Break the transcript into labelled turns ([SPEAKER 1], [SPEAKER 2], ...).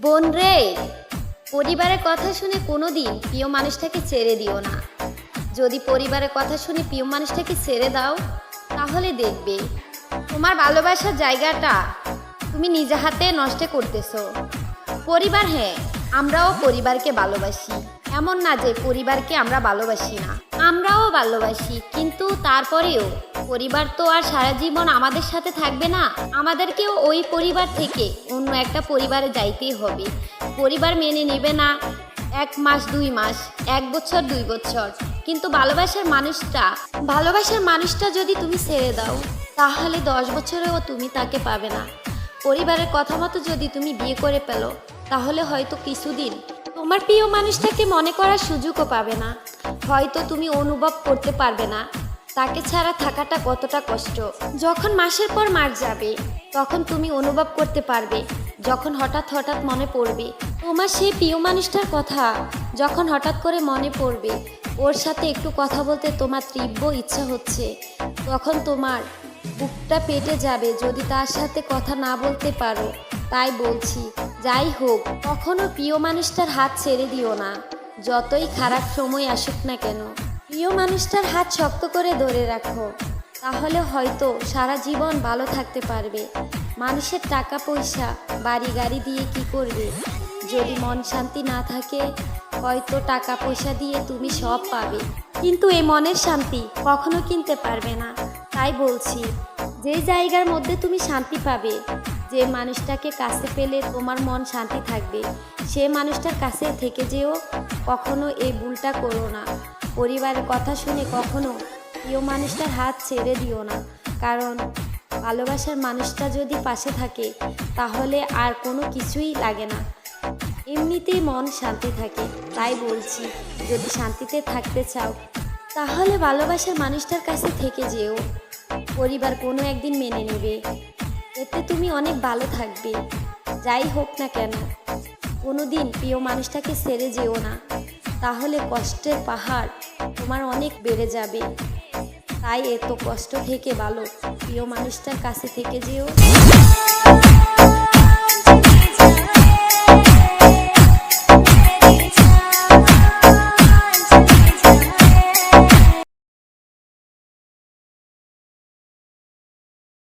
[SPEAKER 1] বোন রে, পরিবারের কথা শুনে কোনোদিন প্রিয় মানুষটাকে ছেড়ে দিও না। যদি পরিবারের কথা শুনে প্রিয় মানুষটাকে ছেড়ে দাও, তাহলে দেখবে তোমার ভালোবাসার জায়গাটা তুমি নিজে হাতে নষ্ট করতেছো। পরিবার, হ্যাঁ, আমরাও পরিবারকে ভালোবাসি, এমন না যে পরিবারকে আমরা ভালোবাসি না, আমরাও ভালোবাসি, কিন্তু তারপরেও পরিবার তো আর সারা জীবন আমাদের সাথে থাকবে না। আমাদেরকেও ওই পরিবার থেকে অন্য একটা পরিবারে যাইতেই হবে। পরিবার মেনে নেবে না 1 মাস 2 মাস, 1 বছর 2 বছর, কিন্তু ভালোবাসার মানুষটা যদি তুমি ছেড়ে দাও, তাহলে 10 বছরেও তুমি তাকে পাবে না। পরিবারের কথা মতো যদি তুমি বিয়ে করে ফেলো, তাহলে হয়তো কিছুদিন তোমার প্রিয় মানুষটাকে মনে করার সুযোগও পাবে না। হয়তো তুমি অনুভব করতে পারবে না তাকে ছাড়া থাকাটা কতটা কষ্ট। যখন মাসের পর মাস যাবে, তখন তুমি অনুভব করতে পারবে। যখন হঠাৎ হঠাৎ মনে পড়বে তোমার সেই প্রিয় মানুষটার কথা, যখন হঠাৎ করে মনে পড়বে ওর সাথে একটু কথা বলতে তোমার তীব্র ইচ্ছা হচ্ছে, তখন তোমার বুকটা পেটে যাবে যদি তার সাথে কথা না বলতে পারো। তাই বলছি, যাই হোক, কখনো প্রিয় মানুষটার হাত ছেড়ে দিও না, যতই খারাপ সময় আসুক না কেন। প্রিয় মানুষটার হাত শক্ত করে ধরে রাখো, তাহলে হয়তো সারা জীবন ভালো থাকতে পারবে। মানুষের টাকা পয়সা বাড়ি গাড়ি দিয়ে কি করবে? যদি মন শান্তি না থাকে, হয়তো টাকা পয়সা দিয়ে তুমি সব পাবে, কিন্তু এই মনের শান্তি কখনো কিনতে পারবে না। তাই বলছি, যে জায়গার মধ্যে তুমি শান্তি পাবে, যে মানুষটাকে কাছে পেলে তোমার মন শান্তি থাকবে, সে মানুষটার কাছে থেকে যেও। কখনো এই ভুলটা করো না। পরিবারের কথা শুনে কখনো প্রিয় মানুষটার হাত ছেড়ে দিও না, কারণ ভালোবাসার মানুষটা যদি পাশে থাকে, তাহলে আর কোনো কিছুই লাগে না, এমনিতেই মন শান্তি থাকে। তাই বলছি, যদি শান্তিতে থাকতে চাও, তাহলে ভালোবাসার মানুষটার কাছে থেকে যেও। পরিবার কোনো একদিন মেনে নেবে, এতে তুমি অনেক ভালো থাকবে। যাই হোক না কেন, কোনো দিন প্রিয় মানুষটাকে ছেড়ে যেও না, তাহলে কষ্টের পাহাড় তোমার অনেক বেড়ে যাবে। তাই এত কষ্ট থেকে ভালো প্রিয় মানুষটার কাছে থেকে যেও।